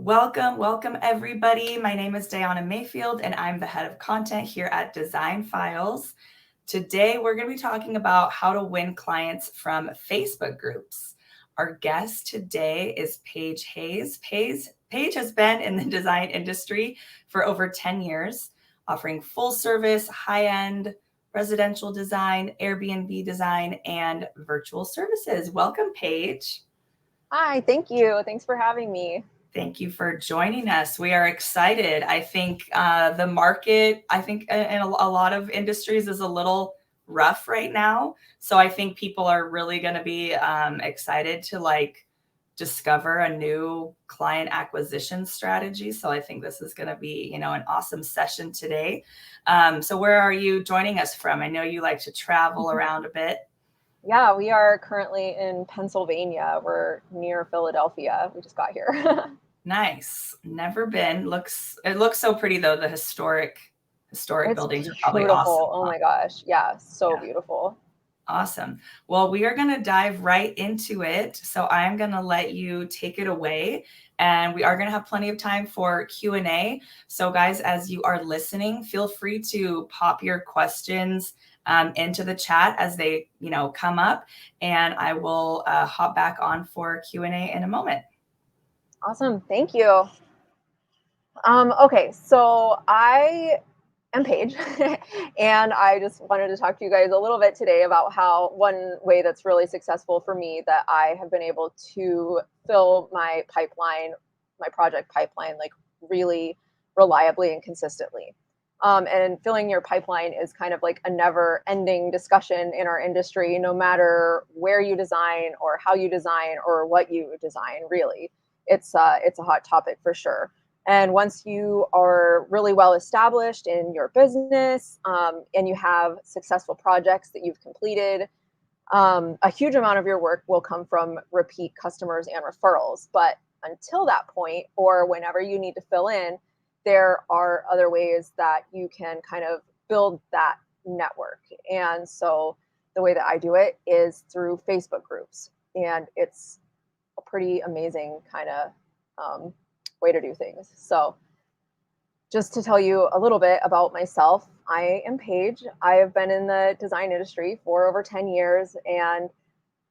Welcome everybody. My name is Diana Mayfield and I'm the head of content here at Design Files. Today we're going to be talking about how to win clients from Facebook groups. Our guest today is Paige Hayes. Paige has been in the design industry for over 10 years, offering full service, high-end residential design, Airbnb design, and virtual services. Welcome, Paige. Hi, thank you. Thanks for having me. Thank you for joining us. We are excited. I think the market, in a lot of industries is a little rough right now. So I think people are really going to be excited to discover a new client acquisition strategy. So I think this is going to be, an awesome session today. So where are you joining us from? I know you like to travel around a bit. Yeah, we are currently in Pennsylvania. We're near Philadelphia. We just got here. Nice. Never been. It looks so pretty though. The historic It's buildings are probably awesome. beautiful. Oh my gosh. Yeah, so beautiful. Awesome. Well, we are going to dive right into it. So I'm going to let you take it away, and we are going to have plenty of time for Q&A. So guys, as you are listening, feel free to pop your questions into the chat as they, come up, and I will hop back on for Q&A in a moment. Awesome. Thank you. Okay, so I am Paige, and I just wanted to talk to you guys a little bit today about how one way that's really successful for me that I have been able to fill my pipeline, my project pipeline, like really reliably and consistently. And filling your pipeline is kind of like a never-ending discussion in our industry, no matter where you design or how you design or what you design. Really, it's a hot topic for sure. And once you are really well established in your business and you have successful projects that you've completed, a huge amount of your work will come from repeat customers and referrals. But until that point, or whenever you need to fill in, there are other ways that you can kind of build that network. And so the way that I do it is through Facebook groups. And it's a pretty amazing kind of way to do things. So just to tell you a little bit about myself, I am Paige. I have been in the design industry for over 10 years, and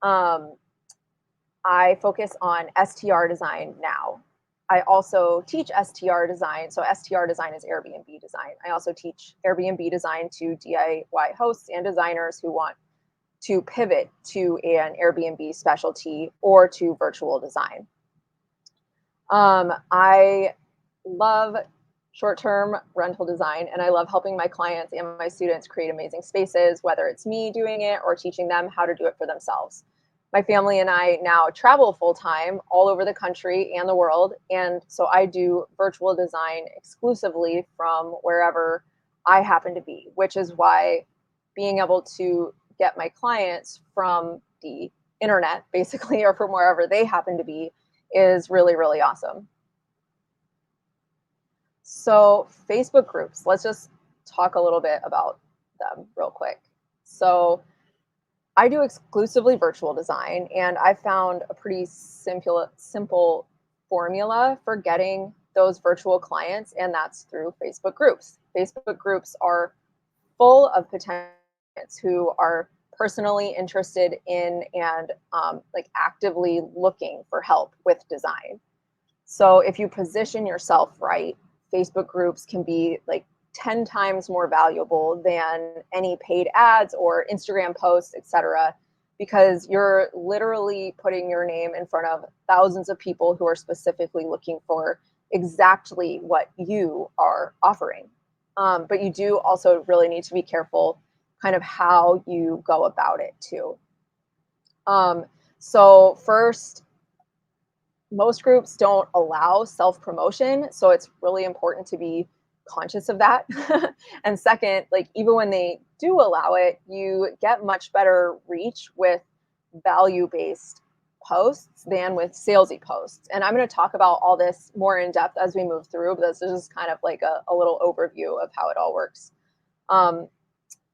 I focus on STR design now. I also teach STR design. So STR design is Airbnb design. I also teach Airbnb design to DIY hosts and designers who want to pivot to an Airbnb specialty or to virtual design. I love short-term rental design, and I love helping my clients and my students create amazing spaces, whether it's me doing it or teaching them how to do it for themselves. My family and I now travel full-time all over the country and the world, and so I do virtual design exclusively from wherever I happen to be, which is why being able to get my clients from the internet, basically, or from wherever they happen to be, is really, really awesome. So Facebook groups, let's just talk a little bit about them real quick. So I do exclusively virtual design, and I found a pretty simple formula for getting those virtual clients, and that's through Facebook groups. Facebook groups are full of potential clients who are personally interested in and actively looking for help with design. So if you position yourself right, Facebook groups can be like 10 times more valuable than any paid ads or Instagram posts, etc., because you're literally putting your name in front of thousands of people who are specifically looking for exactly what you are offering. But you do also really need to be careful kind of how you go about it too. So first, most groups don't allow self-promotion, so it's really important to be conscious of that. And second, even when they do allow it, you get much better reach with value-based posts than with salesy posts. And I'm going to talk about all this more in depth as we move through, but this is just kind of like a little overview of how it all works.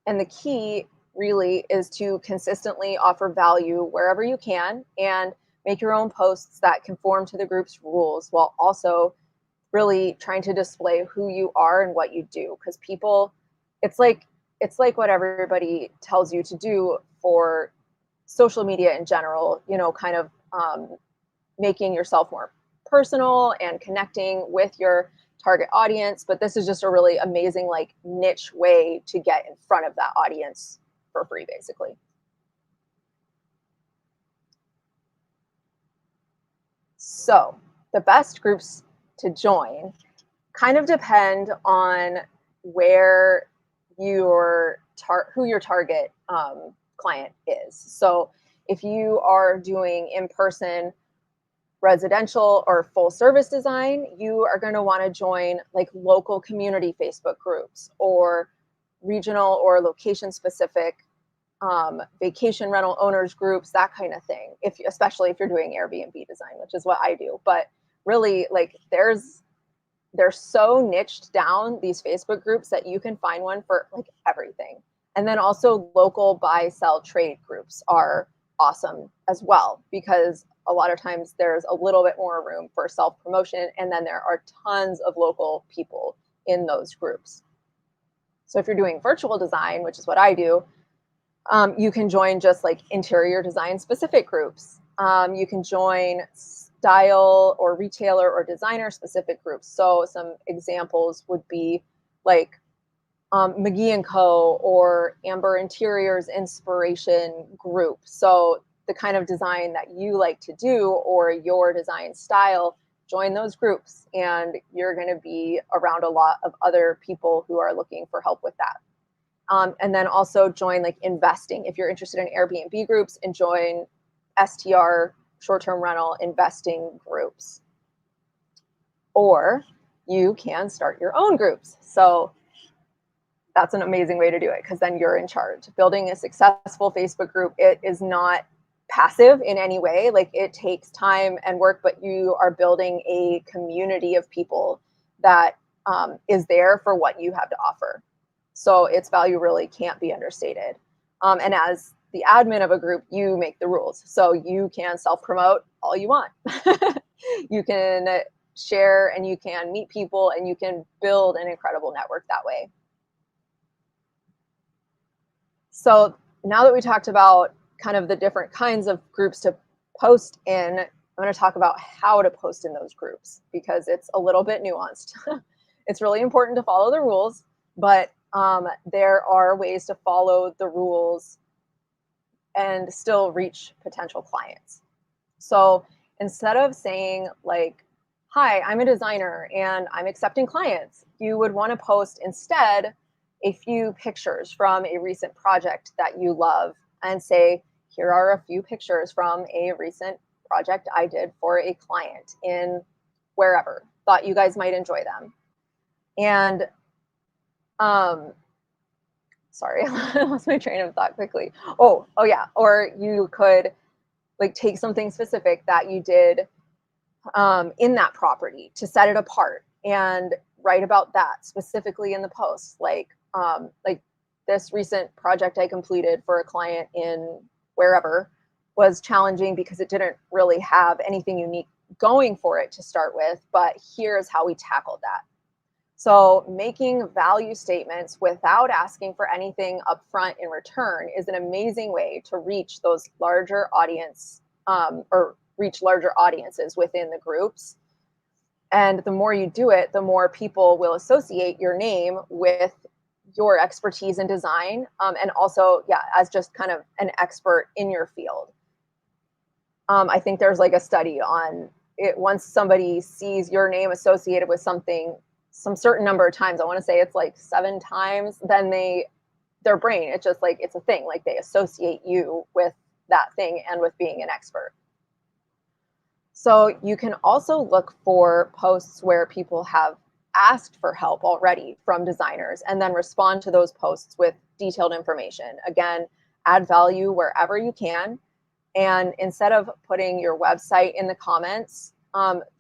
And the key really is to consistently offer value wherever you can and make your own posts that conform to the group's rules while also really trying to display who you are and what you do. Because people, it's like what everybody tells you to do for social media in general, you know, kind of making yourself more personal and connecting with your target audience. But this is just a really amazing, like, niche way to get in front of that audience for free, basically. So the best groups to join kind of depend on where who your target client is. So if you are doing in-person residential or full service design, you are going to want to join like local community Facebook groups or regional or location specific vacation rental owners groups, that kind of thing. Especially if you're doing Airbnb design, which is what I do. But really, like, they're so niched down, these Facebook groups, that you can find one for like everything. And then also local buy, sell, trade groups are awesome as well, because a lot of times there's a little bit more room for self-promotion, and then there are tons of local people in those groups. So if you're doing virtual design, which is what I do, you can join just like interior design specific groups. You can join style or retailer or designer specific groups. So some examples would be like McGee & Co. or Amber Interiors Inspiration Group. So the kind of design that you like to do or your design style, join those groups, and you're going to be around a lot of other people who are looking for help with that. And then also join like investing. If you're interested in Airbnb groups, and join STR, short-term rental investing groups. Or you can start your own groups. So that's an amazing way to do it, because then you're in charge. Building a successful Facebook group, it is not passive in any way. Like, it takes time and work, but you are building a community of people that is there for what you have to offer. So its value really can't be understated. And as the admin of a group, you make the rules. So you can self-promote all you want. You can share, and you can meet people, and you can build an incredible network that way. So now that we talked about kind of the different kinds of groups to post in, I'm going to talk about how to post in those groups, because it's a little bit nuanced. It's really important to follow the rules, but there are ways to follow the rules and still reach potential clients. So instead of saying like, hi, I'm a designer and I'm accepting clients, you would want to post instead a few pictures from a recent project that you love, and say, here are a few pictures from a recent project I did for a client in wherever. Thought you guys might enjoy them. And sorry, I lost my train of thought quickly. Oh yeah. Or you could like take something specific that you did in that property to set it apart, and write about that specifically in the post. Like this recent project I completed for a client in wherever was challenging because it didn't really have anything unique going for it to start with, but here's how we tackled that. So making value statements without asking for anything upfront in return is an amazing way to reach those larger audience or reach larger audiences within the groups. And the more you do it, the more people will associate your name with your expertise in design, and also, yeah, as just kind of an expert in your field. I think there's like a study on it. Once somebody sees your name associated with something some certain number of times, I want to say it's like 7 times, then their brain, it's just like, it's a thing, like they associate you with that thing and with being an expert. So you can also look for posts where people have asked for help already from designers, and then respond to those posts with detailed information. Again, add value wherever you can. And instead of putting your website in the comments,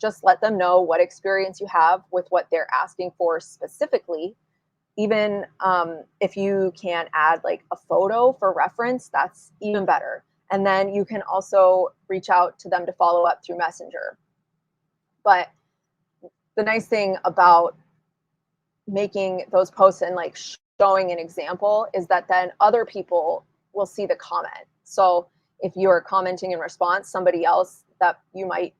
just let them know what experience you have with what they're asking for specifically. Even if you can add like a photo for reference, that's even better. And then you can also reach out to them to follow up through Messenger. But the nice thing about making those posts and like showing an example is that then other people will see the comment. So if you're commenting in response, somebody else that you might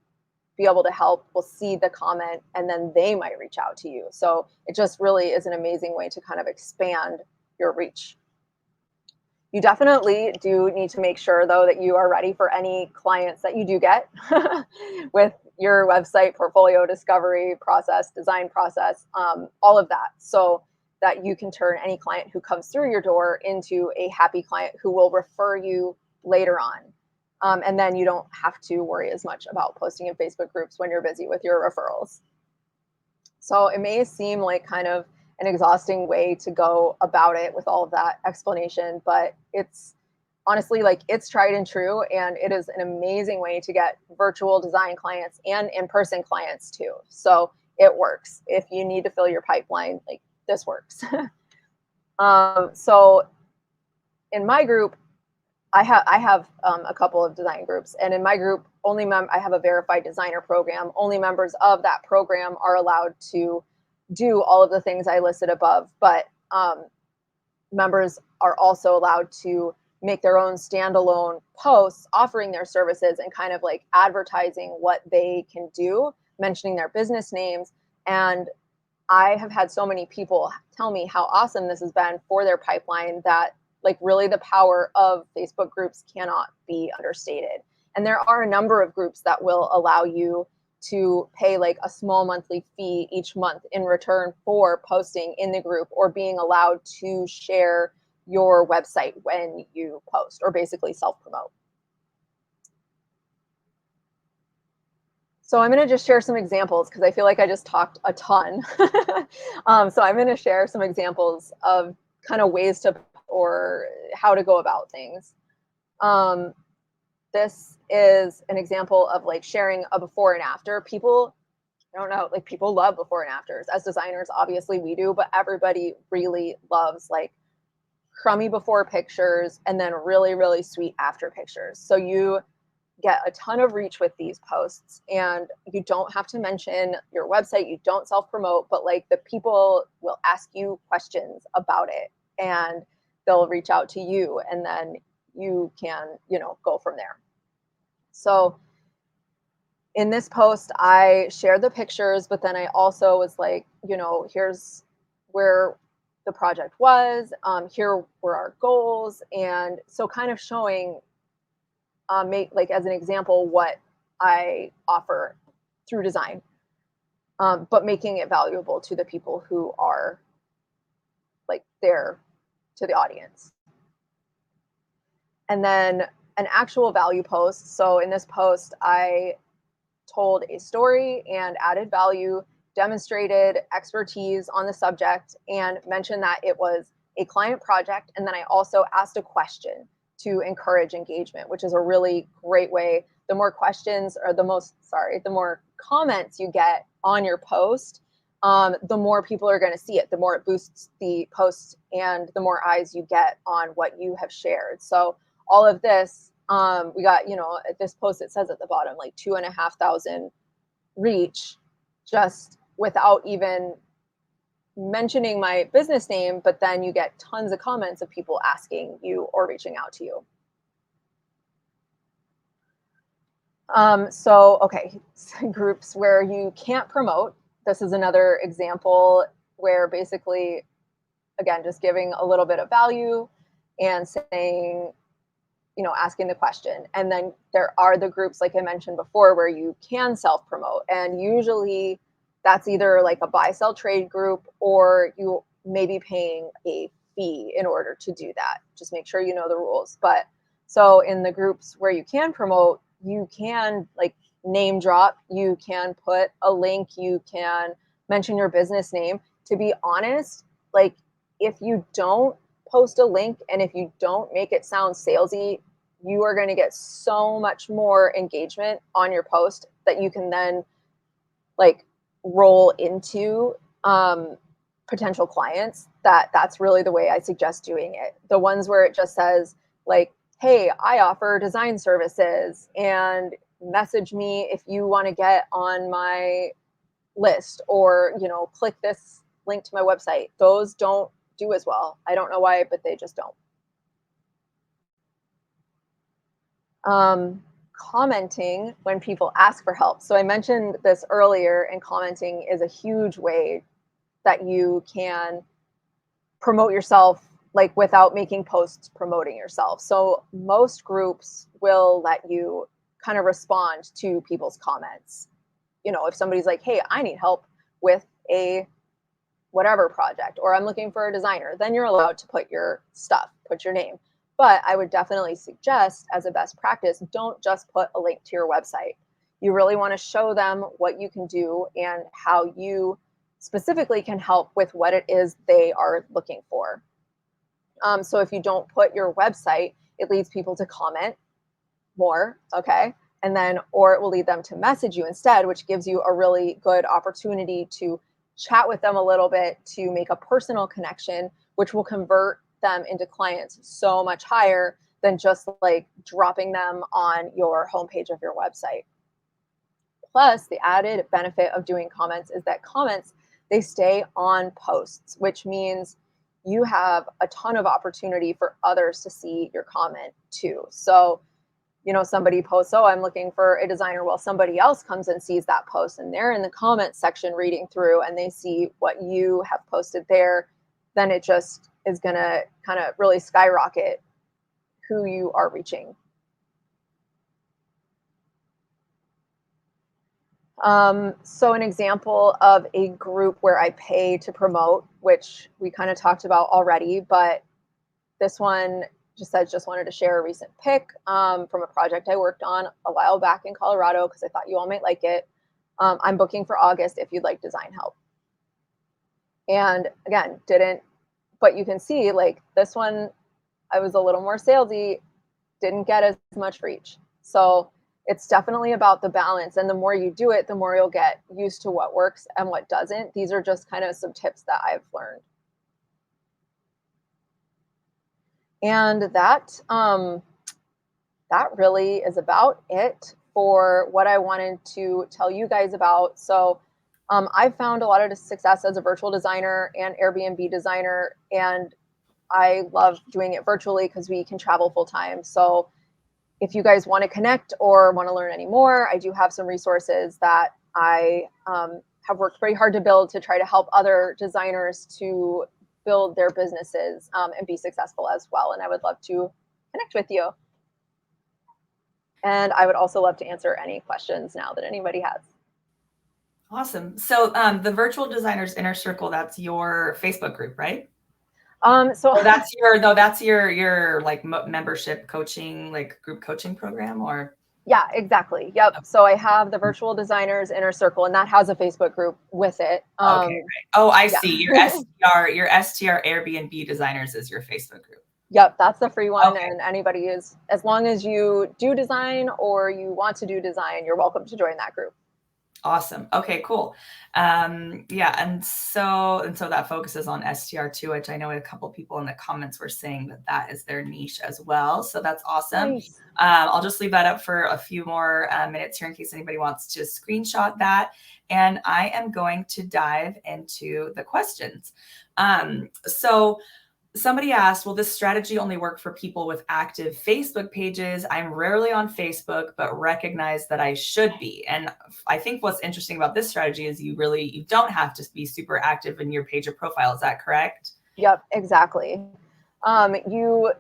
be able to help will see the comment, and then they might reach out to you. So it just really is an amazing way to kind of expand your reach. You definitely do need to make sure, though, that you are ready for any clients that you do get with your website portfolio discovery process, design process, all of that, so that you can turn any client who comes through your door into a happy client who will refer you later on. And then you don't have to worry as much about posting in Facebook groups when you're busy with your referrals. So it may seem like kind of an exhausting way to go about it with all of that explanation, but it's honestly like it's tried and true, and it is an amazing way to get virtual design clients and in-person clients too. So it works. If you need to fill your pipeline, like this works. So in my group, I have a couple of design groups, and in my group, I have a verified designer program. Only members of that program are allowed to do all of the things I listed above, but members are also allowed to make their own standalone posts offering their services and kind of like advertising what they can do, mentioning their business names. And I have had so many people tell me how awesome this has been for their pipeline that like really the power of Facebook groups cannot be understated. And there are a number of groups that will allow you to pay like a small monthly fee each month in return for posting in the group or being allowed to share your website when you post, or basically self-promote. So I'm going to just share some examples because I feel like I just talked a ton. So I'm going to share some examples of kind of ways to or how to go about things. This is an example of like sharing a before and after. People, I don't know, like people love before and afters. As designers, obviously we do, but everybody really loves like crummy before pictures and then really, really sweet after pictures. So you get a ton of reach with these posts, and you don't have to mention your website, you don't self-promote, but like the people will ask you questions about it and they'll reach out to you, and then you can, go from there. So in this post, I shared the pictures, but then I also was like, here's where the project was, here were our goals. And so kind of showing, like as an example, what I offer through design, but making it valuable to the people who are like there to the audience. And then an actual value post. So in this post, I told a story and added value, demonstrated expertise on the subject, and mentioned that it was a client project. And then I also asked a question to encourage engagement, which is a really great way. The more questions or the more comments you get on your post, the more people are going to see it, the more it boosts the post, and the more eyes you get on what you have shared. So all of this, we got, at this post, it says at the bottom, like 2,500 reach just without even mentioning my business name, but then you get tons of comments of people asking you or reaching out to you. Okay, groups where you can't promote. This is another example where basically, again, just giving a little bit of value and saying, asking the question. And then there are the groups, like I mentioned before, where you can self-promote. And usually that's either like a buy, sell, trade group, or you may be paying a fee in order to do that. Just make sure you know the rules. But so in the groups where you can promote, you can like name drop, you can put a link, you can mention your business name. To be honest, like if you don't post a link and if you don't make it sound salesy, you are going to get so much more engagement on your post that you can then like roll into potential clients. That's really the way I suggest doing it. The ones where it just says like, hey, I offer design services, and message me if you want to get on my list, or, click this link to my website. Those don't do as well. I don't know why, but they just don't. Commenting when people ask for help. So I mentioned this earlier, and commenting is a huge way that you can promote yourself, like without making posts promoting yourself. So most groups will let you kind of respond to people's comments. If somebody's like, hey, I need help with a whatever project, or I'm looking for a designer, then you're allowed to put your stuff, put your name. But I would definitely suggest, as a best practice, don't just put a link to your website. You really want to show them what you can do and how you specifically can help with what it is they are looking for. So if you don't put your website, it leads people to comment more, okay? And then, or it will lead them to message you instead, which gives you a really good opportunity to chat with them a little bit, to make a personal connection, which will convert them into clients so much higher than just like dropping them on your homepage of your website. Plus, the added benefit of doing comments is that comments, they stay on posts, which means you have a ton of opportunity for others to see your comment too. So, somebody posts, oh, I'm looking for a designer. Well, somebody else comes and sees that post, and they're in the comments section reading through, and they see what you have posted there. Then it just is going to kind of really skyrocket who you are reaching. So an example of a group where I pay to promote, which we kind of talked about already, but this one just says, just wanted to share a recent pic from a project I worked on a while back in Colorado, because I thought you all might like it. I'm booking for August if you'd like design help. And again, but you can see like this one, I was a little more salesy, didn't get as much reach. So it's definitely about the balance. And the more you do it, the more you'll get used to what works and what doesn't. These are just kind of some tips that I've learned. And that really is about it for what I wanted to tell you guys about. So I've found a lot of success as a virtual designer and Airbnb designer, and I love doing it virtually because we can travel full time. So if you guys want to connect or want to learn any more, I do have some resources that I have worked very hard to build to try to help other designers to build their businesses and be successful as well. And I would love to connect with you. And I would also love to answer any questions now that anybody has. Awesome. So the Virtual Designers Inner Circle, that's your Facebook group, right? So that's your like membership coaching, like group coaching program, or? Yeah, exactly. Yep. Okay. So I have the Virtual Designers Inner Circle, and that has a Facebook group with it. Okay, right. Oh, I see. Your STR Airbnb Designers is your Facebook group. Yep, that's the free one. Okay. And anybody is, as long as you do design or you want to do design, you're welcome to join that group. Awesome. Okay, cool. Yeah, and so that focuses on STR too, which I know a couple people in the comments were saying that is their niche as well. So that's awesome. Nice. I'll just leave that up for a few more minutes here in case anybody wants to screenshot that. And I am going to dive into the questions. So somebody asked, will this strategy only work for people with active Facebook pages? I'm rarely on Facebook, but recognize that I should be. And I think what's interesting about this strategy is you don't have to be super active in your page or profile. Is that correct? Yep, exactly. You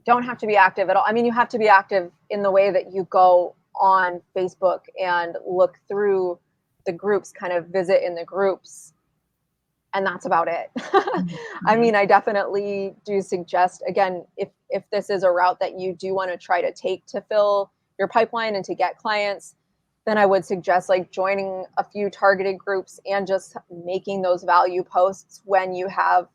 don't have to be active at all. I mean, you have to be active in the way that you go on Facebook and look through the groups, kind of visit in the groups. And that's about it. I mean, I definitely do suggest, again, if this is a route that you do want to try to take to fill your pipeline and to get clients, then I would suggest like joining a few targeted groups and just making those value posts when you have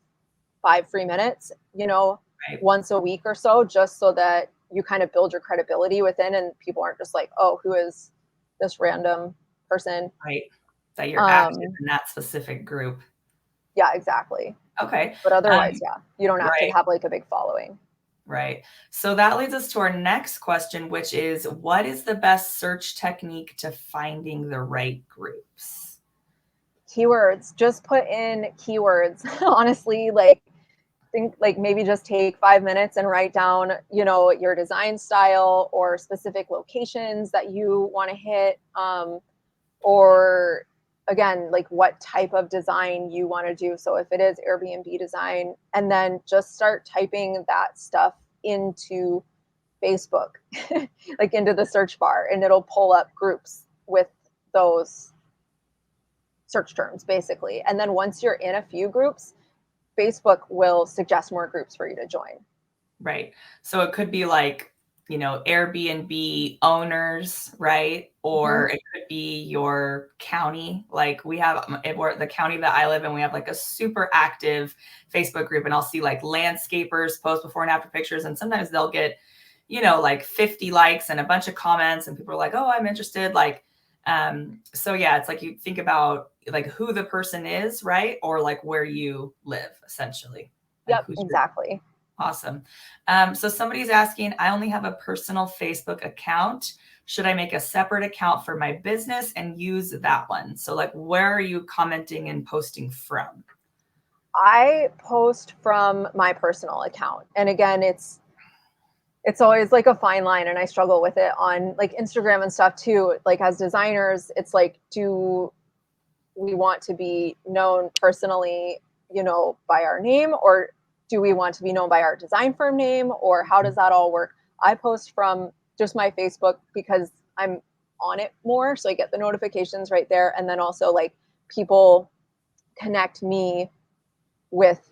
5 free minutes, Right. once a week or so, just so that you kind of build your credibility within, and people aren't just like, oh, who is this random person? Right. That you're active in that specific group. Yeah, exactly. Okay. But otherwise, yeah, you don't have to right. have like a big following. Right. So that leads us to our next question, which is, what is the best search technique to finding the right groups? Keywords. Just put in keywords. Honestly, like think like maybe just take 5 minutes and write down, your design style or specific locations that you want to hit, or again, like what type of design you want to do. So if it is Airbnb design, and then just start typing that stuff into Facebook, like into the search bar, and it'll pull up groups with those search terms basically. And then once you're in a few groups, Facebook will suggest more groups for you to join. Right. So it could be like, Airbnb owners, right? Or Mm-hmm. it could be your county. Like we have the county that I live in, we have like a super active Facebook group, and I'll see like landscapers post before and after pictures. And sometimes they'll get, like 50 likes and a bunch of comments, and people are like, oh, I'm interested. Like, so yeah, it's like you think about like who the person is, right? Or like where you live, essentially. Like Yep, who's your exactly. Awesome. So somebody's asking, I only have a personal Facebook account. Should I make a separate account for my business and use that one? So like, where are you commenting and posting from? I post from my personal account. And again, it's always like a fine line, and I struggle with it on like Instagram and stuff too. Like as designers, it's like, do we want to be known personally, by our name, or do we want to be known by our design firm name, or how does that all work? I post from just my Facebook because I'm on it more, so I get the notifications right there, and then also like people connect me with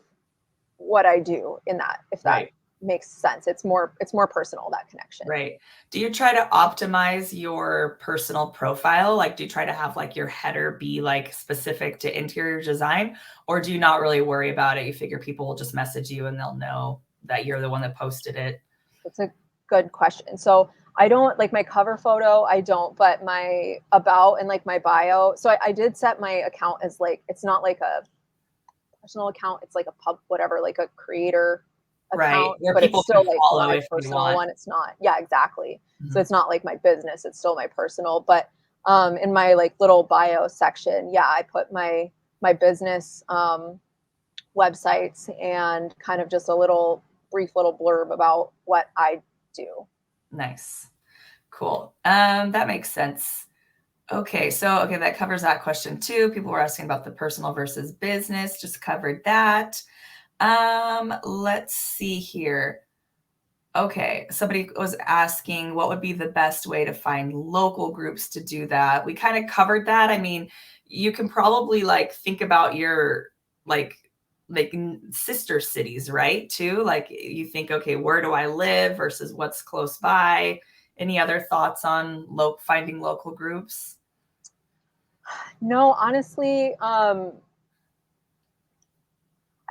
what I do in that, if that Right. makes sense. It's more personal, that connection. Right. Do you try to optimize your personal profile? Like, do you try to have like your header be like specific to interior design, or do you not really worry about it? You figure people will just message you and they'll know that you're the one that posted it. That's a good question. So I don't like my cover photo, I don't, but my about and like my bio. So I did set my account as like, it's not like a personal account, it's like a pub, whatever, like a creator Right. account, Where but it's people can still like follow my if they personal want. one. It's not, yeah, exactly. So Mhm. it's not like my business, it's still my personal. But in my like little bio section, yeah, I put my business websites and kind of just a little brief little blurb about what I do. Nice. Cool. That makes sense. Okay, so okay, that covers that question too. People were asking about the personal versus business. Just covered that. Let's see here. Okay, somebody was asking what would be the best way to find local groups to do that. We kind of covered that. I mean, you can probably like think about your like sister cities, right? Too. Like you think, okay, where do I live versus what's close by? Any other thoughts on finding local groups? No, honestly,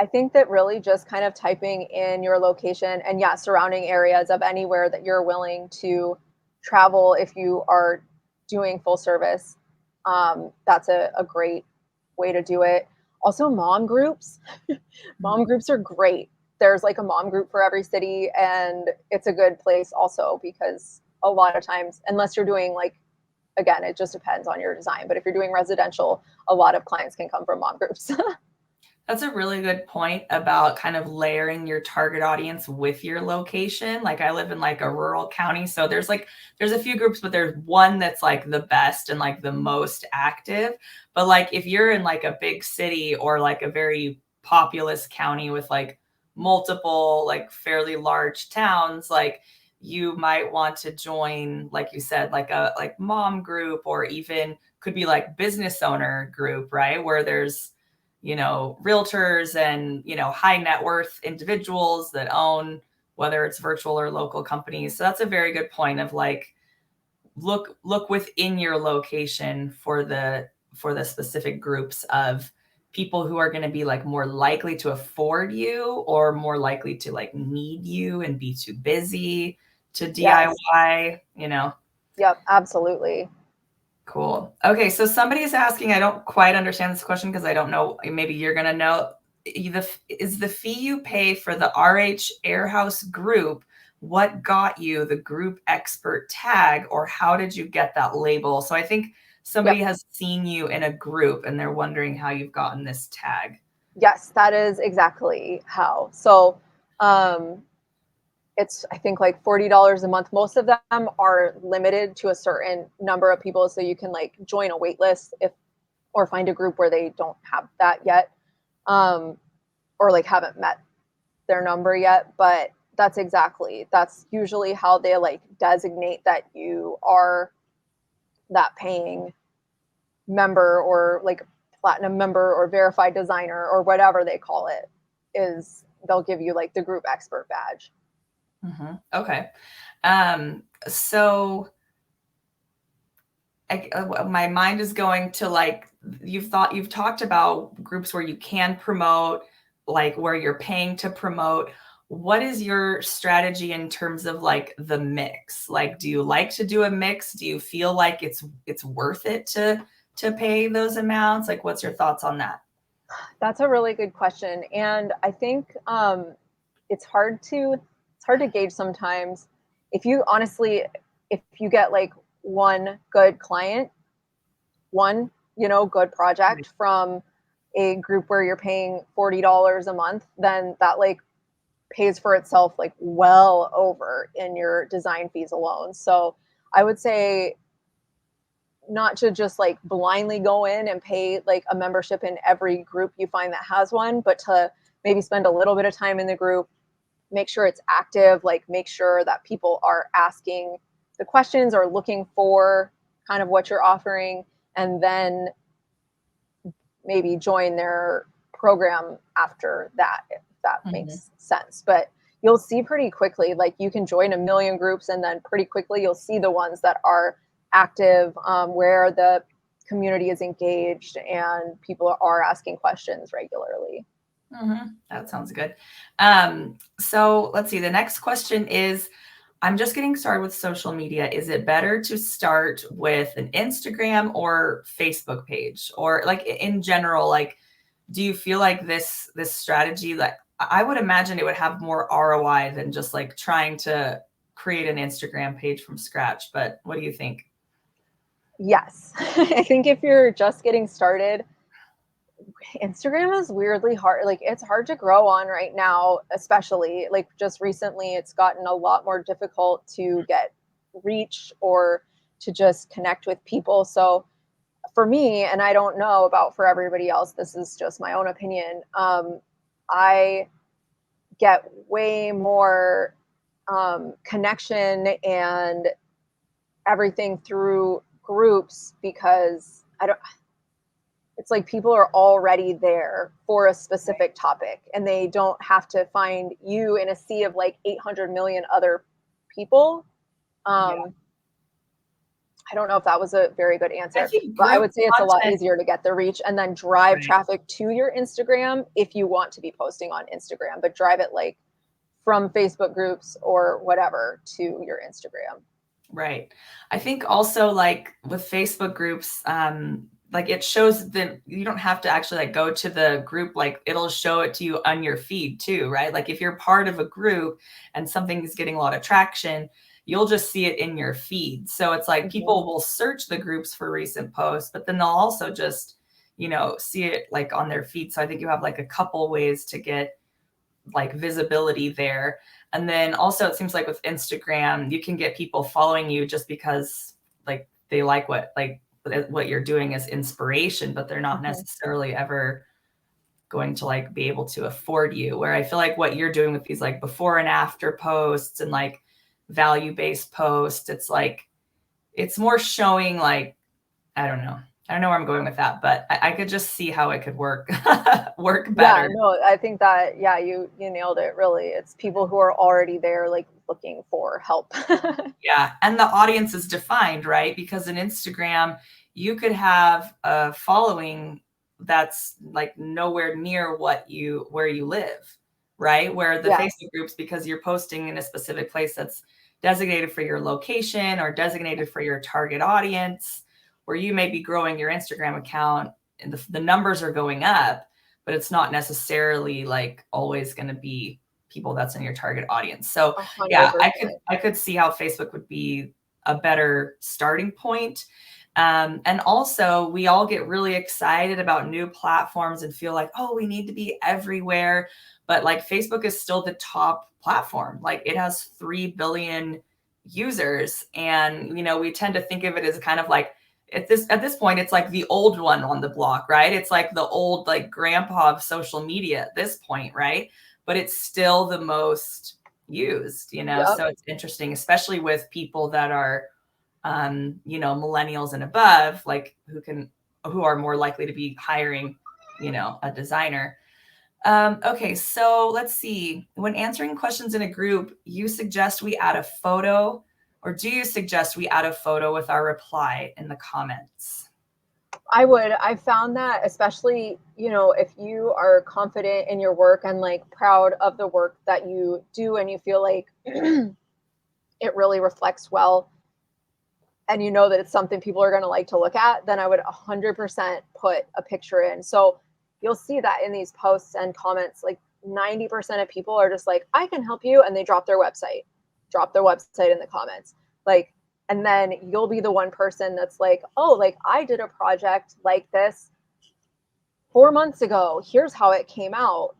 I think that really just kind of typing in your location and, yeah, surrounding areas of anywhere that you're willing to travel if you are doing full service. That's a great way to do it. Also, mom groups. Mom groups are great. There's like a mom group for every city, and it's a good place also because a lot of times, unless you're doing like, again, it just depends on your design, but if you're doing residential, a lot of clients can come from mom groups. That's a really good point about kind of layering your target audience with your location. Like I live in like a rural county, so there's a few groups, but there's one that's like the best and like the most active. But like if you're in like a big city or like a very populous county with like multiple like fairly large towns, like you might want to join, like you said, like a like mom group, or even could be like business owner group, right? Where there's realtors and, high net worth individuals that own, whether it's virtual or local companies. So that's a very good point of like, look within your location for the specific groups of people who are going to be like more likely to afford you or more likely to like need you and be too busy to Yes. DIY. Yep, absolutely. Cool. Okay, so somebody is asking, I don't quite understand this question because I don't know, maybe you're going to know. is the fee you pay for the RH Airhouse group what got you the group expert tag, or how did you get that label? So I think somebody Yep. has seen you in a group and they're wondering how you've gotten this tag. Yes, that is exactly how. So, it's, I think, like $40 a month. Most of them are limited to a certain number of people, so you can like join a wait list if, or find a group where they don't have that yet, um, or like haven't met their number yet. But that's usually how they like designate that you are that paying member, or like platinum member, or verified designer, or whatever they call it. Is they'll give you like the group expert badge. Okay. So my mind is going to like, you've talked about groups where you can promote, like where you're paying to promote. What is your strategy in terms of like the mix? Like, do you like to do a mix? Do you feel like it's worth it to pay those amounts? Like, what's your thoughts on that? That's a really good question, and I think it's hard to gauge sometimes. If you honestly, if you get like one good client, one good Right. project from a group where you're paying $40 a month, then that like pays for itself like well over in your design fees alone. So I would say not to just like blindly go in and pay like a membership in every group you find that has one, but to maybe spend a little bit of time in the group, make sure it's active, like make sure that people are asking the questions or looking for kind of what you're offering, and then maybe join their program after that, if that Mhm. makes sense. But you'll see pretty quickly, like you can join a million groups, and then pretty quickly you'll see the ones that are active, where the community is engaged and people are asking questions regularly. That sounds good. So let's see. The next question is, I'm just getting started with social media. Is it better to start with an Instagram or Facebook page, or like in general? Like, do you feel like this strategy? Like, I would imagine it would have more ROI than just like trying to create an Instagram page from scratch. But what do you think? Yes. I think if you're just getting started, Instagram is weirdly hard. Like it's hard to grow on right now, especially like just recently it's gotten a lot more difficult to get reach or to just connect with people. So for me, and I don't know about for everybody else, this is just my own opinion. I get way more connection and everything through groups, because I don't, it's like people are already there for a specific topic, and they don't have to find you in a sea of like 800 million other people. Yeah, um, I don't know if that was a very good I answer, think but I group would say it's a lot content. easier to get the reach and then drive Right. traffic to your Instagram if you want to be posting on Instagram, but drive it like from Facebook groups or whatever to your Instagram. Right. I think also like with Facebook groups, like it shows that you don't have to actually like go to the group, like it'll show it to you on your feed too, right? Like if you're part of a group and something is getting a lot of traction, you'll just see it in your feed. So it's like Mhm. people will search the groups for recent posts, but then they'll also just, see it like on their feed. So I think you have like a couple ways to get like visibility there. And then also it seems like with Instagram, you can get people following you just because like they like what you're doing as inspiration, but they're not Mhm. necessarily ever going to like be able to afford you. Where I feel like what you're doing with these like before and after posts and like value-based posts, it's like it's more showing like, I don't know. I don't know where I'm going with that, but I could just see how it could work work Yeah, better. no, I think that, yeah, you nailed it really. It's people who are already there like looking for help. Yeah, and the audience is defined, right? Because in Instagram, you could have a following that's like nowhere near where you live, right? Where the Yes. Facebook groups, because you're posting in a specific place that's designated for your location or designated for your target audience, where you may be growing your Instagram account and the numbers are going up, but it's not necessarily like always going to be people that's in your target audience. So yeah, 100%. I could see how Facebook would be a better starting point. And also, we all get really excited about new platforms and feel like, oh, we need to be everywhere. But like Facebook is still the top platform. Like it has 3 billion users. And, we tend to think of it as kind of like, at this point, it's like the old one on the block, right? It's like the old like grandpa of social media at this point, right? But it's still the most used, Yep. So it's interesting, especially with people that are millennials and above, like who are more likely to be hiring, a designer. Okay, so let's see. When answering questions in a group, you suggest we add a photo, or do you suggest we add a photo with our reply in the comments? I would. I found that especially, if you are confident in your work and like proud of the work that you do and you feel like it really reflects well and you know that it's something people are going to like to look at, then I would 100% put a picture in. So you'll see that in these posts and comments, like 90% of people are just like, I can help you. And they drop their website in the comments. Like, and then you'll be the one person that's like, oh, like I did a project like this 4 months ago. Here's how it came out.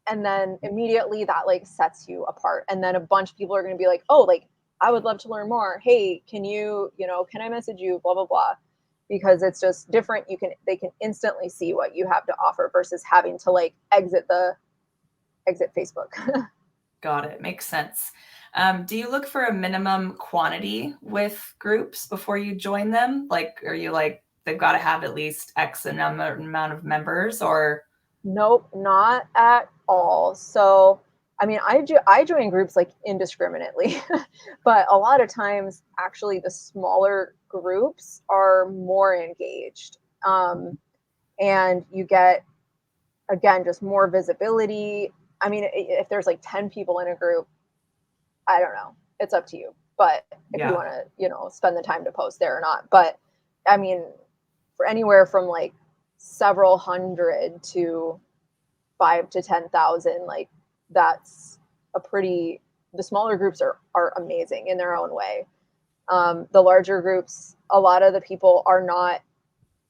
And then immediately that like sets you apart. And then a bunch of people are going to be like, oh, like I would love to learn more. Hey, can I message you? Blah, blah, blah. Because it's just different. They can instantly see what you have to offer versus having to like exit Facebook. Got it. Makes sense. Do you look for a minimum quantity with groups before you join them? Like, are you like, they've got to have at least X amount of members, or? Nope, not at all. So, I mean, I join groups like indiscriminately, but a lot of times, actually, the smaller groups are more engaged, and you get again just more visibility. I mean, if there's like 10 people in a group, I don't know. It's up to you. But if you Yeah. want to, spend the time to post there or not. But I mean, for anywhere from like several hundred to 5 to 10,000, like that's the smaller groups are amazing in their own way. The larger groups, a lot of the people are not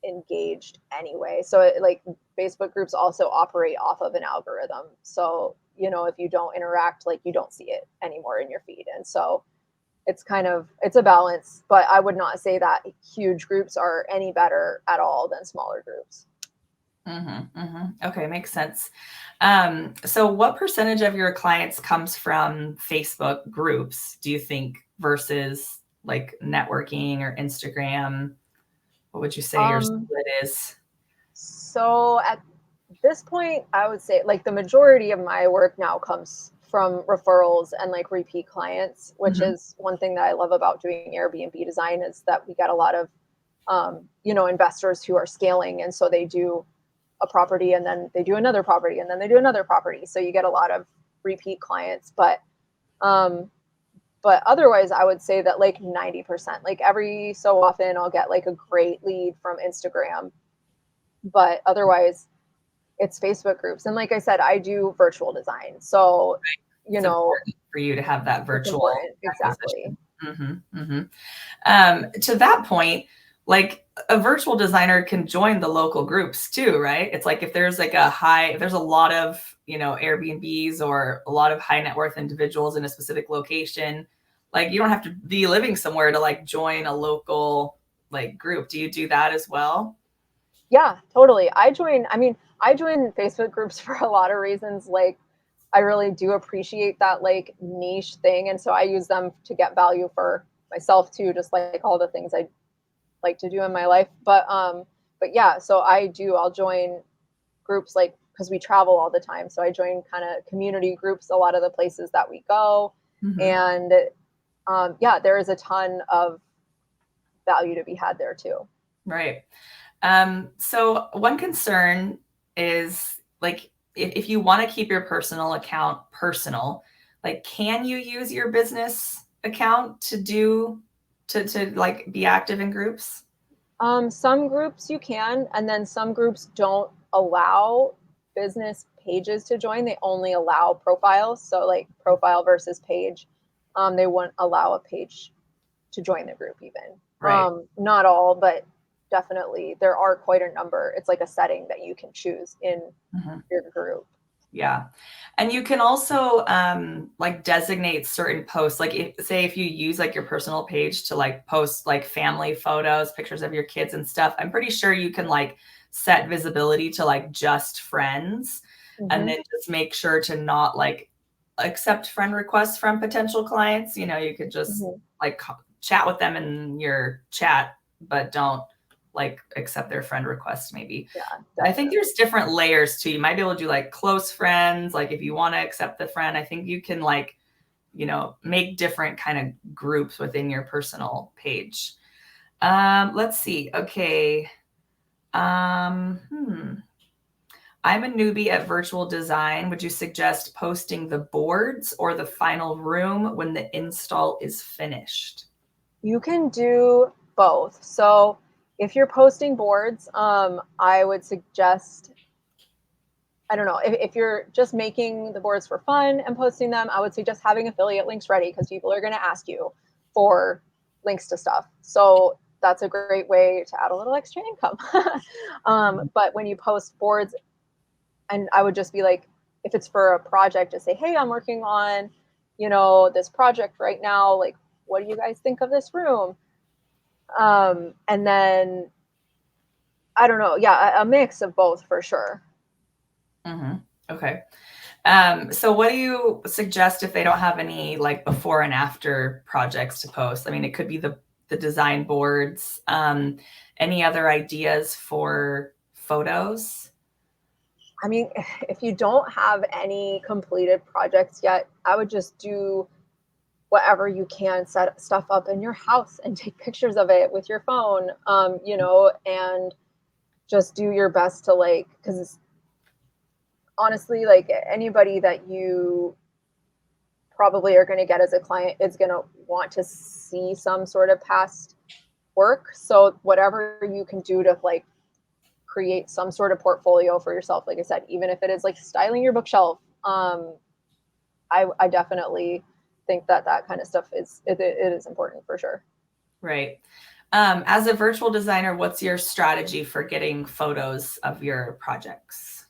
engaged anyway. So like Facebook groups also operate off of an algorithm. So, if you don't interact, like you don't see it anymore in your feed. And so it's a balance, but I would not say that huge groups are any better at all than smaller groups. Okay, makes sense. So what percentage of your clients comes from Facebook groups, do you think, versus like networking or Instagram? What would you say your split is? So at this point, I would say like the majority of my work now comes from referrals and like repeat clients, which is one thing that I love about doing Airbnb design is that we get a lot of, investors who are scaling. And so they do a property and then they do another property and then they do another property. So you get a lot of repeat clients, but otherwise I would say that like 90%, like every so often I'll get like a great lead from Instagram, but otherwise it's Facebook groups. And like I said, I do virtual design. So, It's important for you to have that virtual exactly. To that point, like a virtual designer can join the local groups too, right? It's like if there's like if there's a lot of, Airbnbs or a lot of high net worth individuals in a specific location, like you don't have to be living somewhere to like join a local like group. Do you do that as well? Yeah, totally. I join Facebook groups for a lot of reasons. Like I really do appreciate that like niche thing. And so I use them to get value for myself too, just like all the things I like to do in my life. But yeah, so I'll join groups like because we travel all the time. So I join kind of community groups a lot of the places that we go. And yeah, there is a ton of value to be had there too. Right. So one concern is like if you want to keep your personal account personal, like can you use your business account to like be active in groups? Some groups you can, and then some groups don't allow business pages to join. They only allow profiles. So like profile versus page. They won't allow a page to join the group even. Right. Not all, but definitely there are quite a number. It's like a setting that you can choose in your group. Yeah. And you can also like designate certain posts. Like if you use like your personal page to like post like family photos, pictures of your kids and stuff, I'm pretty sure you can like set visibility to like just friends, and then just make sure to not like accept friend requests from potential clients. You know, you could just like chat with them in your chat, but don't like accept their friend request maybe. Yeah, I think there's different layers too. You might be able to do like close friends, like if you want to accept the friend. I think you can like, you know, make different kind of groups within your personal page. Let's see. Okay. I'm a newbie at virtual design. Would you suggest posting the boards or the final room when the install is finished? You can do both. So if you're posting boards, I would suggest, I don't know, if you're just making the boards for fun and posting them, I would suggest having affiliate links ready because people are going to ask you for links to stuff. So that's a great way to add a little extra income. But when you post boards, and I would just be like, if it's for a project, just say, hey, I'm working on, this project right now. Like, what do you guys think of this room? And then I don't know. Yeah, a mix of both for sure. Okay. So what do you suggest if they don't have any like before and after projects to post? I mean, it could be the design boards. Any other ideas for photos? I mean, if you don't have any completed projects yet, I would just do whatever you can, set stuff up in your house and take pictures of it with your phone, and just do your best to like, because honestly, like anybody that you probably are going to get as a client is going to want to see some sort of past work. So whatever you can do to like create some sort of portfolio for yourself, like I said, even if it is like styling your bookshelf, I definitely think that kind of stuff it is important for sure. Right. As a virtual designer, what's your strategy for getting photos of your projects?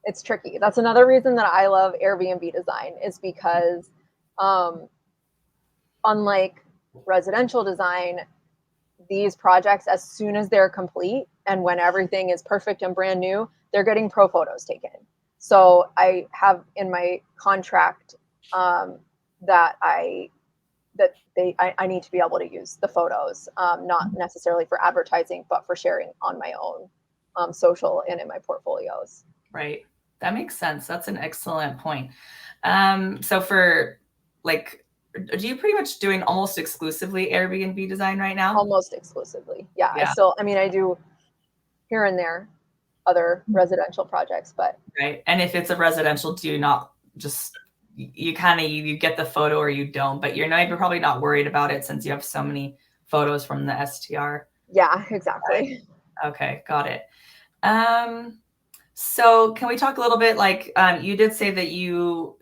It's tricky. That's another reason that I love Airbnb design is because, unlike residential design, these projects, as soon as they're complete and when everything is perfect and brand new, they're getting pro photos taken. So I have in my contract that I need to be able to use the photos, not necessarily for advertising, but for sharing on my own social and in my portfolios. Right. That makes sense. That's an excellent point. So for like, do you pretty much doing almost exclusively Airbnb design right now? Almost exclusively. Yeah, Yeah. I do here and there other residential projects, but Right. And if it's a residential, do you not just you kind of you get the photo or you don't, but you're probably not worried about it since you have so many photos from the STR. yeah, exactly. Okay, got it. So can we talk a little bit like you did say that you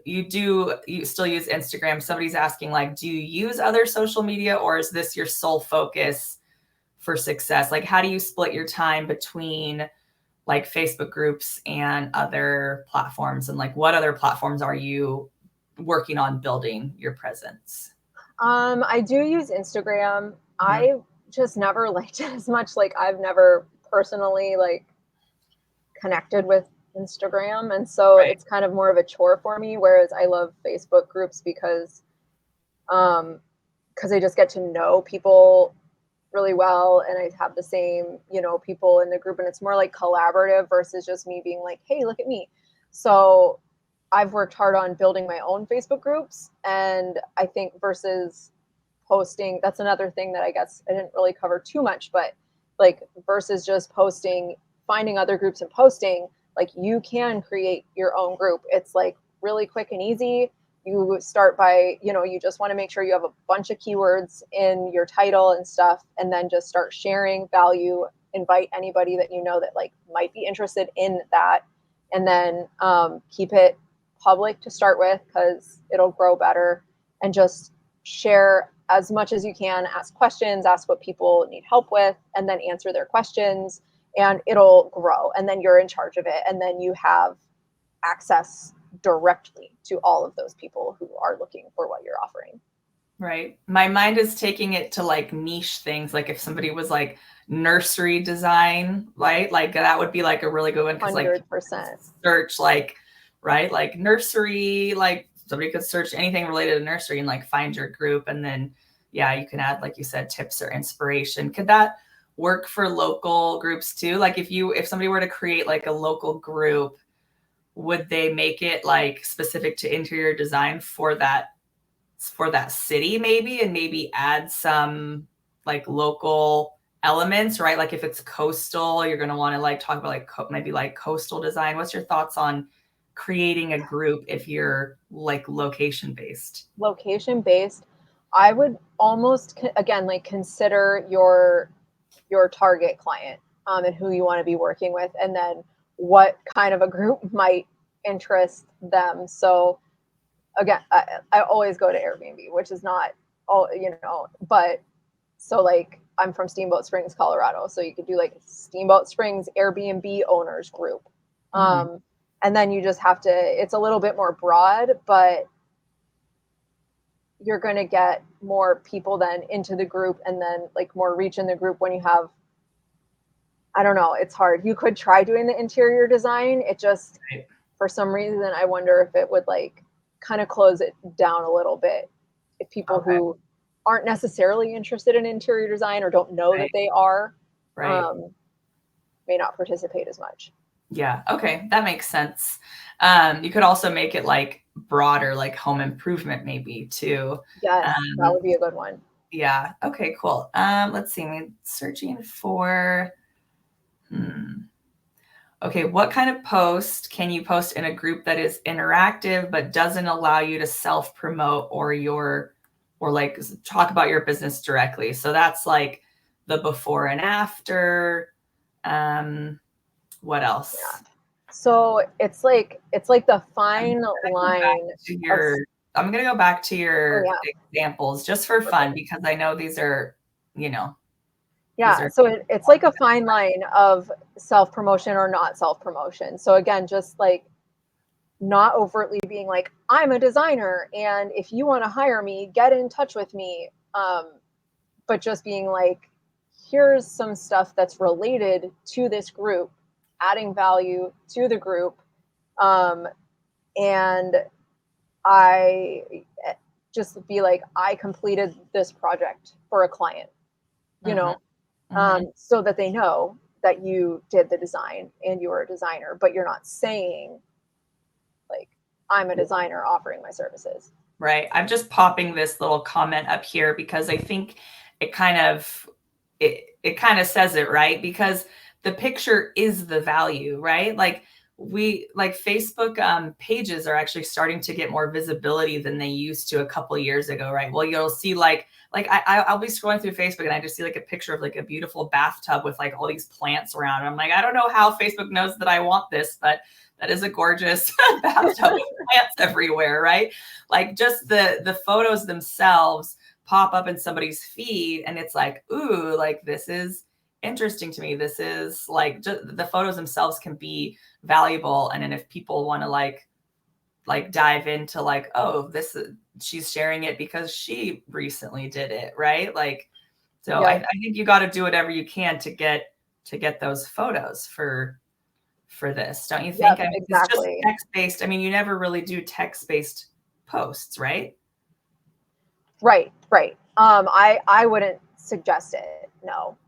still use Instagram. Somebody's asking like, do you use other social media or is this your sole focus for success? Like how do you split your time between like Facebook groups and other platforms, and like what other platforms are you working on building your presence? I do use Instagram. I just never liked it as much. Like I've never personally like connected with Instagram, and so Right. it's kind of more of a chore for me. Whereas I love Facebook groups um, because I just get to know people really well, and I have the same people in the group, and it's more like collaborative versus just me being like, hey, look at me. So I've worked hard on building my own Facebook groups, and I think versus posting, that's another thing that I guess I didn't really cover too much, but like versus just posting, finding other groups and posting, like you can create your own group. It's like really quick and easy. You start by, you just want to make sure you have a bunch of keywords in your title and stuff, and then just start sharing value invite anybody that you know that like might be interested in that, and then keep it public to start with because it'll grow better, and just share as much as you can, ask questions, ask what people need help with, and then answer their questions, and it'll grow, and then you're in charge of it, and then you have access directly to all of those people who are looking for what you're offering. Right. My mind is taking it to like niche things. Like if somebody was like nursery design, right? Like that would be like a really good one. Cause like 100%. search like, right? Like nursery, like somebody could search anything related to nursery and like find your group. And then, yeah, you can add, like you said, tips or inspiration. Could that work for local groups too? Like if somebody were to create like a local group, would they make it like specific to interior design for that city maybe, and maybe add some like local elements, right? Like if it's coastal, you're going to want to like talk about like maybe like coastal design. What's your thoughts on creating a group if you're like location based? Location based, I would almost again like consider your target client, and who you want to be working with, and then what kind of a group might interest them. So again, I always go to Airbnb, which is not all, but so like I'm from Steamboat Springs, Colorado. So you could do like Steamboat Springs Airbnb owners group. Mm-hmm. And then you just have to, it's a little bit more broad, but you're going to get more people then into the group, and then like more reach in the group when you have, I don't know, it's hard. You could try doing the interior design. It just, Right. for some reason, I wonder if it would like kind of close it down a little bit if people who aren't necessarily interested in interior design or don't know that they are, Right. may not participate as much. Yeah. Okay. That makes sense. You could also make it like broader, like home improvement maybe too. Yes, that would be a good one. Yeah. Okay, cool. Let's see. I'm searching for, okay, what kind of post can you post in a group that is interactive but doesn't allow you to self-promote or like talk about your business directly? So that's like the before and after. What else? Yeah. So it's like the fine line. I'm going to go back to your Yeah. examples just for fun, because I know these are, Yeah, so it's like a fine line of self-promotion or not self-promotion. So again, just like not overtly being like, I'm a designer, and if you want to hire me, get in touch with me. But just being like, here's some stuff that's related to this group, adding value to the group. And I just be like, I completed this project for a client, so that they know that you did the design and you're a designer, but you're not saying like, I'm a designer offering my services. Right. I'm just popping this little comment up here because I think it kind of says it, right? Because the picture is the value, right? Like Facebook pages are actually starting to get more visibility than they used to a couple of years ago, right? Well, you'll see I'll be scrolling through Facebook and I just see like a picture of like a beautiful bathtub with like all these plants around. And I'm like, I don't know how Facebook knows that I want this, but that is a gorgeous bathtub with plants everywhere, right? Like just the photos themselves pop up in somebody's feed and it's like, ooh, like this is interesting to me. This is like just, the photos themselves can be valuable. And then if people want to like dive into like, oh, she's sharing it because she recently did it, right? Like, so I think you got to do whatever you can to get those photos for this, don't you think? Yep, I mean, exactly. it's just text-based. I mean, you never really do text-based posts, right? Right. I wouldn't suggest it. No.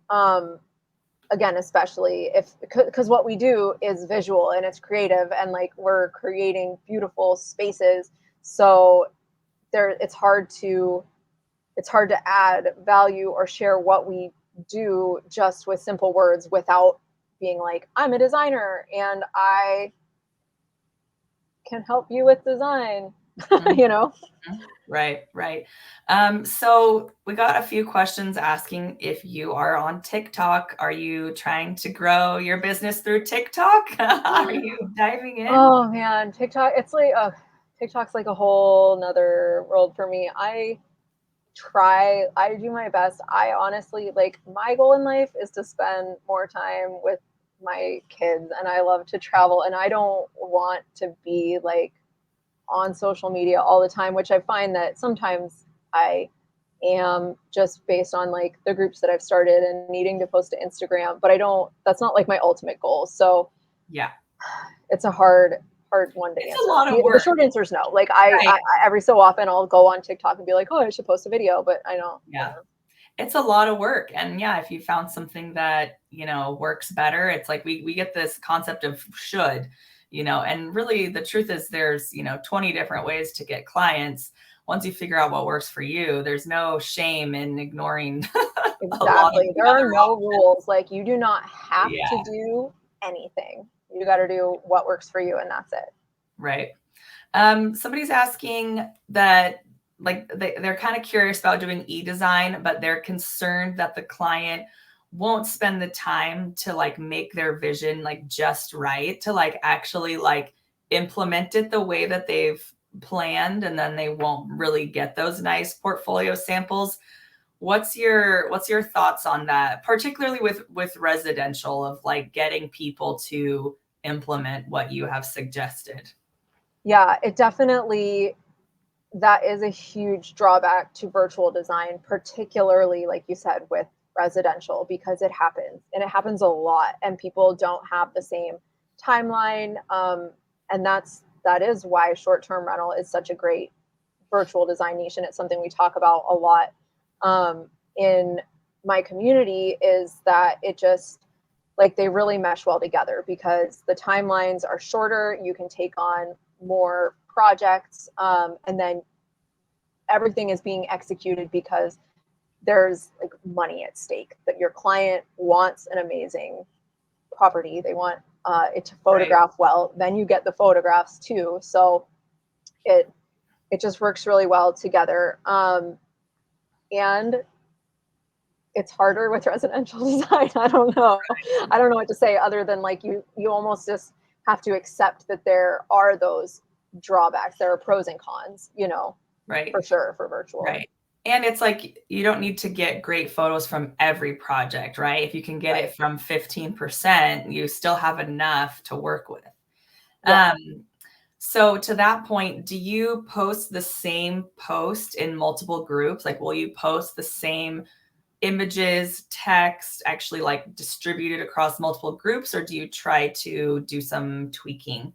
Again, especially because what we do is visual and it's creative, and like we're creating beautiful spaces. So it's hard to add value or share what we do just with simple words without being like, I'm a designer and I can help you with design. Mm-hmm. Right, right. So we got a few questions asking if you are on TikTok. Are you trying to grow your business through TikTok? Are you diving in? Oh man, TikTok, it's like TikTok's like a whole nother world for me. I do my best. I honestly, like, my goal in life is to spend more time with my kids, and I love to travel, and I don't want to be like on social media all the time, which I find that sometimes I am, just based on like the groups that I've started and needing to post to Instagram, but I don't, that's not like my ultimate goal. So Yeah, it's a hard one to it's a answer. lot of The work. short answer is no. Like Right. every so often I'll go on TikTok and be like, oh, I should post a video, but I don't. Yeah. It's a lot of work. And yeah, if you found something that, works better, it's like we get this concept of should, and really the truth is there's, 20 different ways to get clients. Once you figure out what works for you, there's no shame in ignoring a lot of Exactly. the There are other no options. rules. Like, you do not have Yeah, to do anything. You got to do what works for you, and that's it. right. Somebody's asking that like they're kind of curious about doing e-design, but they're concerned that the client won't spend the time to like make their vision like just right, to like actually like implement it the way that they've planned, and then they won't really get those nice portfolio samples. What's your thoughts on that, particularly with residential, of like getting people to implement what you have suggested? Yeah, it definitely, that is a huge drawback to virtual design, particularly like you said with residential, because it happens, and it happens a lot, and people don't have the same timeline. And that is why short-term rental is such a great virtual design niche, and it's something we talk about a lot in my community, is that it just, like, they really mesh well together because the timelines are shorter, you can take on more projects, and then everything is being executed because there's like money at stake, that your client wants an amazing property, they want it to Right. photograph well, then you get the photographs too. So it it just works really well together. And it's harder with residential design. I don't know what to say other than, like, you almost just have to accept that there are those drawbacks, there are pros and cons, Right. for sure, for virtual. Right. And it's like you don't need to get great photos from every project, right? If you can get Right. it from 15%, you still have enough to work with. Yep. Um, so to that point, do you post the same post in multiple groups? Like, will you post the same images, text, actually like distributed across multiple groups, or do you try to do some tweaking?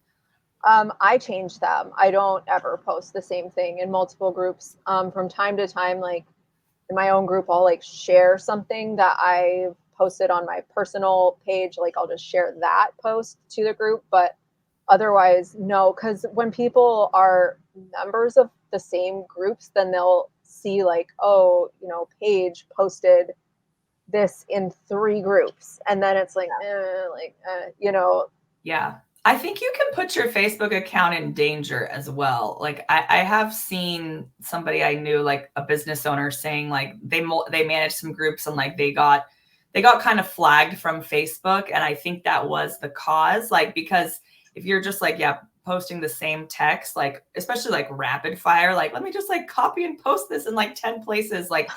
I change them. I don't ever post the same thing in multiple groups. From time to time, like in my own group, I'll like share something that I posted on my personal page. Like, I'll just share that post to the group, but otherwise, no. Because when people are members of the same groups, then they'll see like, oh, Paige posted this in 3 groups, and then it's like, Yeah. I think you can put your Facebook account in danger as well. Like I have seen somebody I knew, like a business owner, saying like they managed some groups and like they got kind of flagged from Facebook, and I think that was the cause. Like, because if you're just like, yeah, posting the same text, like especially like rapid fire, like let me just like copy and post this in like 10 places, like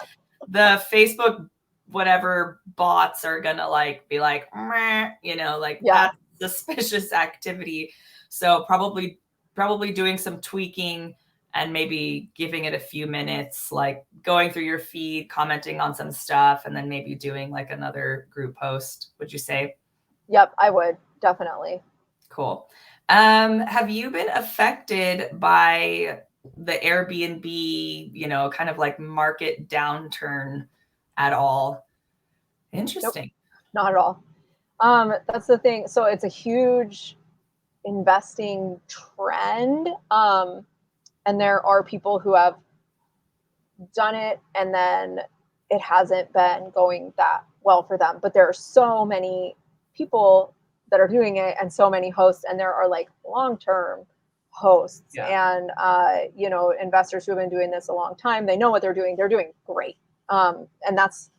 the Facebook whatever bots are gonna like be like, meh, like yeah. that's suspicious activity. So probably doing some tweaking and maybe giving it a few minutes, like going through your feed, commenting on some stuff, and then maybe doing like another group post, would you say? Yep, I would definitely. Cool. Have you been affected by the Airbnb, kind of like market downturn at all? Nope, Interesting. not at all. That's the thing. So it's a huge investing trend. And there are people who have done it, and then it hasn't been going that well for them. But there are so many people that are doing it, and so many hosts, and there are like long term hosts Yeah. and, investors who have been doing this a long time. They know what they're doing. They're doing great. And that's,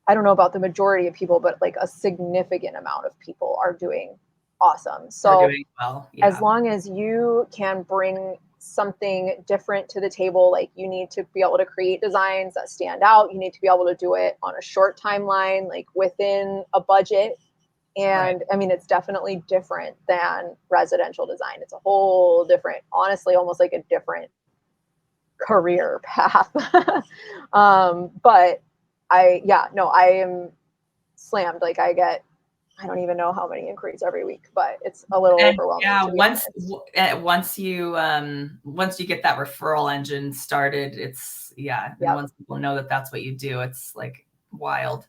I don't know about the majority of people, but like a significant amount of people are doing awesome. We're So doing well. as Yeah. long as you can bring something different to the table, like you need to be able to create designs that stand out. You need to be able to do it on a short timeline, like within a budget. Right. And I mean, it's definitely different than residential design. It's a whole different, honestly, almost like a different career path. But I am slammed. Like I don't even know how many inquiries every week, but it's a little And overwhelming, yeah, to be honest. once you get that referral engine started, and Yep. once people know that that's what you do, it's like wild.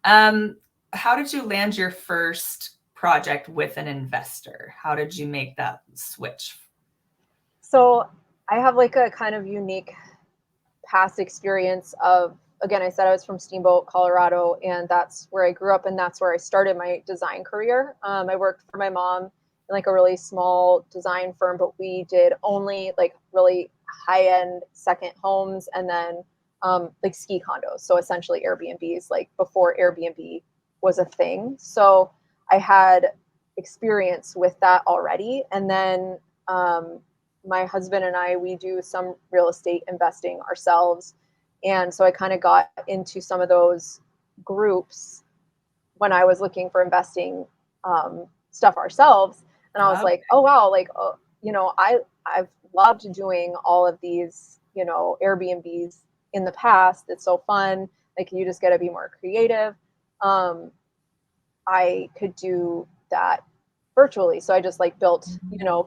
Um, how did you land your first project with an investor? How did you make that switch? So I have like a kind of unique past experience of, again, I said I was from Steamboat, Colorado, and that's where I grew up and that's where I started my design career. I worked for my mom in like a really small design firm, but we did only like really high end second homes and then like ski condos. So essentially Airbnbs, like before Airbnb was a thing. So I had experience with that already. And then my husband and I, we do some real estate investing ourselves. And so I kind of got into some of those groups when I was looking for investing stuff ourselves. And I was Okay. like, oh, wow, like, I've loved doing all of these, Airbnbs in the past. It's so fun. Like, you just got to be more creative. Um, I could do that virtually. So I just like built,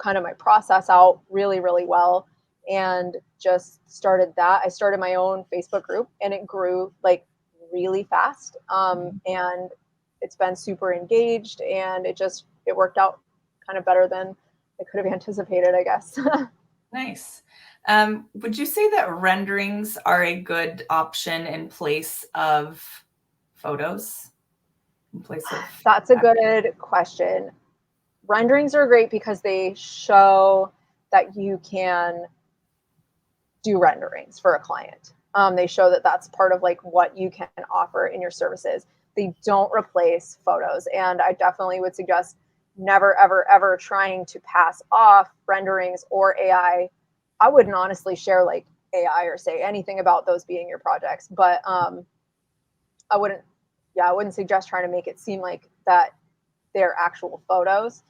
kind of my process out really, really well and just started that. I started my own Facebook group and it grew like really fast. And it's been super engaged and it worked out kind of better than I could have anticipated, I guess. Nice. Would you say that renderings are a good option in place of photos? In place of That's a good question. Renderings are great because they show that you can do renderings for a client. They show that that's part of like what you can offer in your services. They don't replace photos, and I definitely would suggest never, ever, ever trying to pass off renderings or AI. I wouldn't honestly share like AI or say anything about those being your projects, but I wouldn't. Yeah, I wouldn't suggest trying to make it seem like that they're actual photos.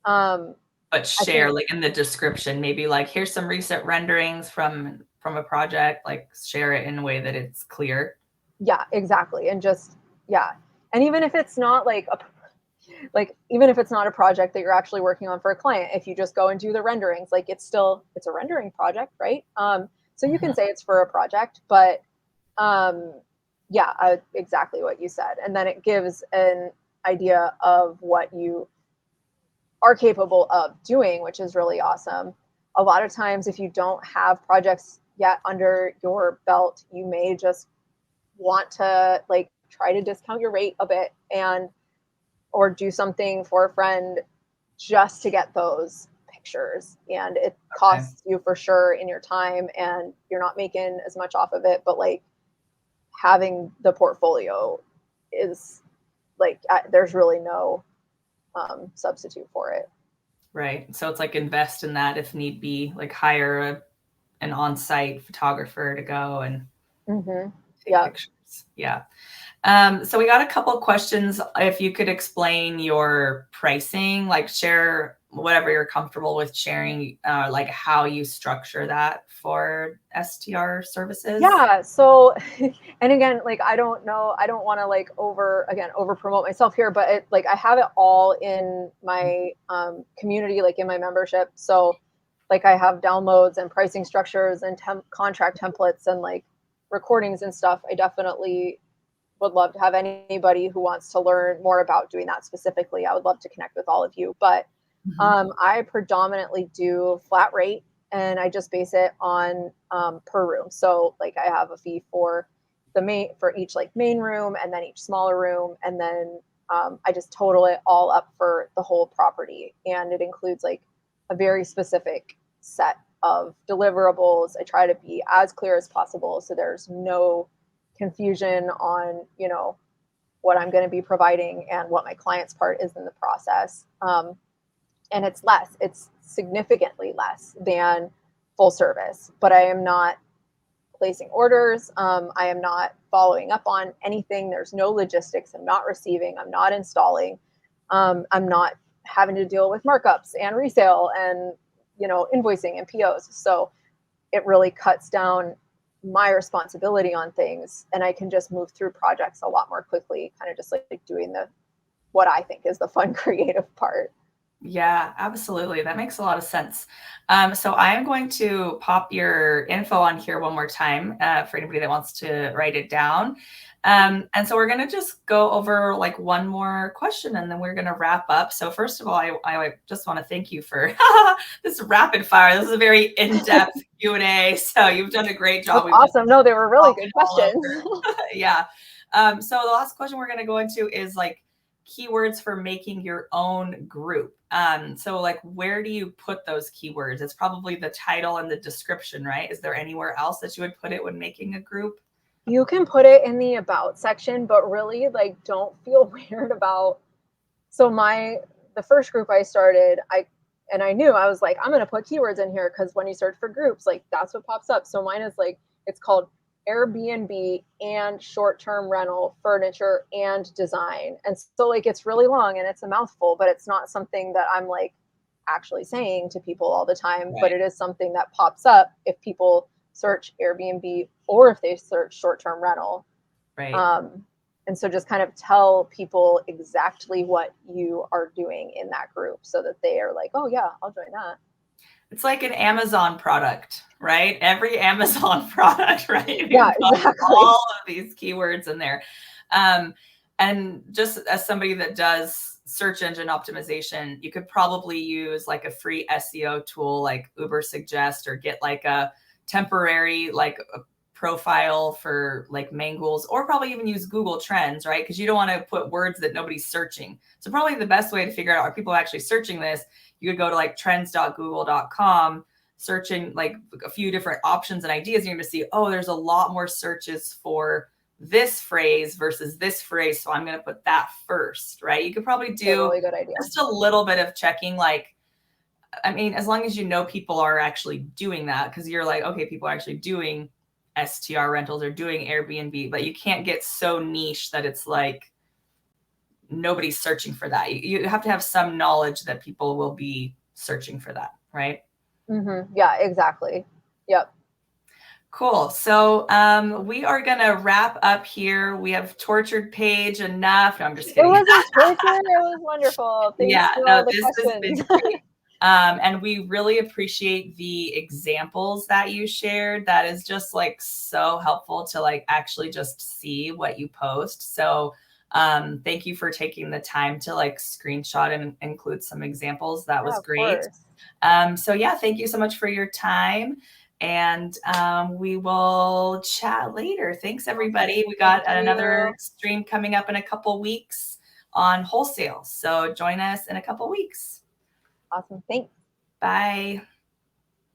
Um, but I share think like in the description, maybe like here's some recent renderings from a project, like share it in a way that it's clear. yeah, exactly, and just yeah, and even if it's not even if it's not a project that you're actually working on for a client, if you just go and do the renderings, like it's a rendering project, right? So you can Mhm. say it's for a project, but um, yeah, exactly what you said, and then it gives an idea of what you are capable of doing, which is really awesome. A lot of times, if you don't have projects yet under your belt, you may just want to like try to discount your rate a bit and or do something for a friend just to get those pictures, and it Okay. costs you for sure in your time and you're not making as much off of it, but like having the portfolio is like there's really no substitute for it. Right. So it's like invest in that if need be, like hire an on-site photographer to go and Mm-hmm. take Yeah. pictures. Yeah. So we got a couple of questions. If you could explain your pricing, like share whatever you're comfortable with sharing, like how you structure that for STR services. Yeah. So, and again, like I don't know, I don't want to like over promote myself here, but like I have it all in my community, like in my membership. So, like I have downloads and pricing structures and contract templates and like recordings and stuff. I definitely would love to have anybody who wants to learn more about doing that specifically. I would love to connect with all of you, but Mhm. I predominantly do flat rate and I just base it on per room. So like I have a fee for the main for each like main room and then each smaller room, and then I just total it all up for the whole property, and it includes like a very specific set of deliverables. I try to be as clear as possible so there's no confusion on, what I'm going to be providing and what my client's part is in the process. And it's significantly less than full service, but I am not placing orders. I am not following up on anything. There's no logistics. I'm not receiving. I'm not installing. I'm not having to deal with markups and resale and, invoicing and POs. So it really cuts down my responsibility on things, and I can just move through projects a lot more quickly, kind of just like doing what I think is the fun creative part. Yeah, absolutely. That makes a lot of sense. So I'm going to pop your info on here one more time for anybody that wants to write it down. And so we're going to just go over like one more question and then we're going to wrap up. So first of all, I just want to thank you for this rapid fire. This is a very in-depth Q&A. So you've done a great job. Awesome. No, they were really good questions. Yeah. So the last question we're going to go into is like keywords for making your own group. So like, where do you put those keywords? It's probably the title and the description, right? Is there anywhere else that you would put it when making a group? You can put it in the about section, but really like don't feel weird about. So the first group I started, I knew I was like, I'm going to put keywords in here because when you search for groups, like that's what pops up. So mine is like, it's called Airbnb and short-term rental, furniture and design. And so like, it's really long and it's a mouthful, but it's not something that I'm like actually saying to people all the time, Right. But it is something that pops up if people search Airbnb or if they search short-term rental. Right. And so just kind of tell people exactly what you are doing in that group so that they are like, oh yeah, I'll join that. It's like an Amazon product, right? Every Amazon product, right? Yeah, exactly. All of these keywords in there. And just as somebody that does search engine optimization, you could probably use like a free SEO tool like Uber Suggest or get like a temporary like a profile for like Mangles, or probably even use Google Trends, right? Because you don't want to put words that nobody's searching. So probably the best way to figure out, are people actually searching this? You could go to like trends.google.com, searching like a few different options and ideas. And you're going to see, oh, there's a lot more searches for this phrase versus this phrase. So I'm going to put that first, right? You could probably do a really good idea. Just a little bit of checking. Like, I mean, as long as you know people are actually doing that, because you're like, okay, people are actually doing STR rentals or doing Airbnb, but you can't get so niche that it's like nobody's searching for that. You have to have some knowledge that people will be searching for that, right? Mm-hmm. Yeah, exactly. Yep. Cool. So we are going to wrap up here. We have tortured Paige enough. No, I'm just kidding. It wasn't torture. It was wonderful. Thanks for all the questions. Has been great. And we really appreciate the examples that you shared. That is just like so helpful to like actually just see what you post. So thank you for taking the time to like screenshot and include some examples. That was great. So yeah, thank you so much for your time. And we will chat later. Thanks, everybody. We got another stream coming up in a couple weeks on wholesale. So join us in a couple weeks. Awesome. Thanks. Bye.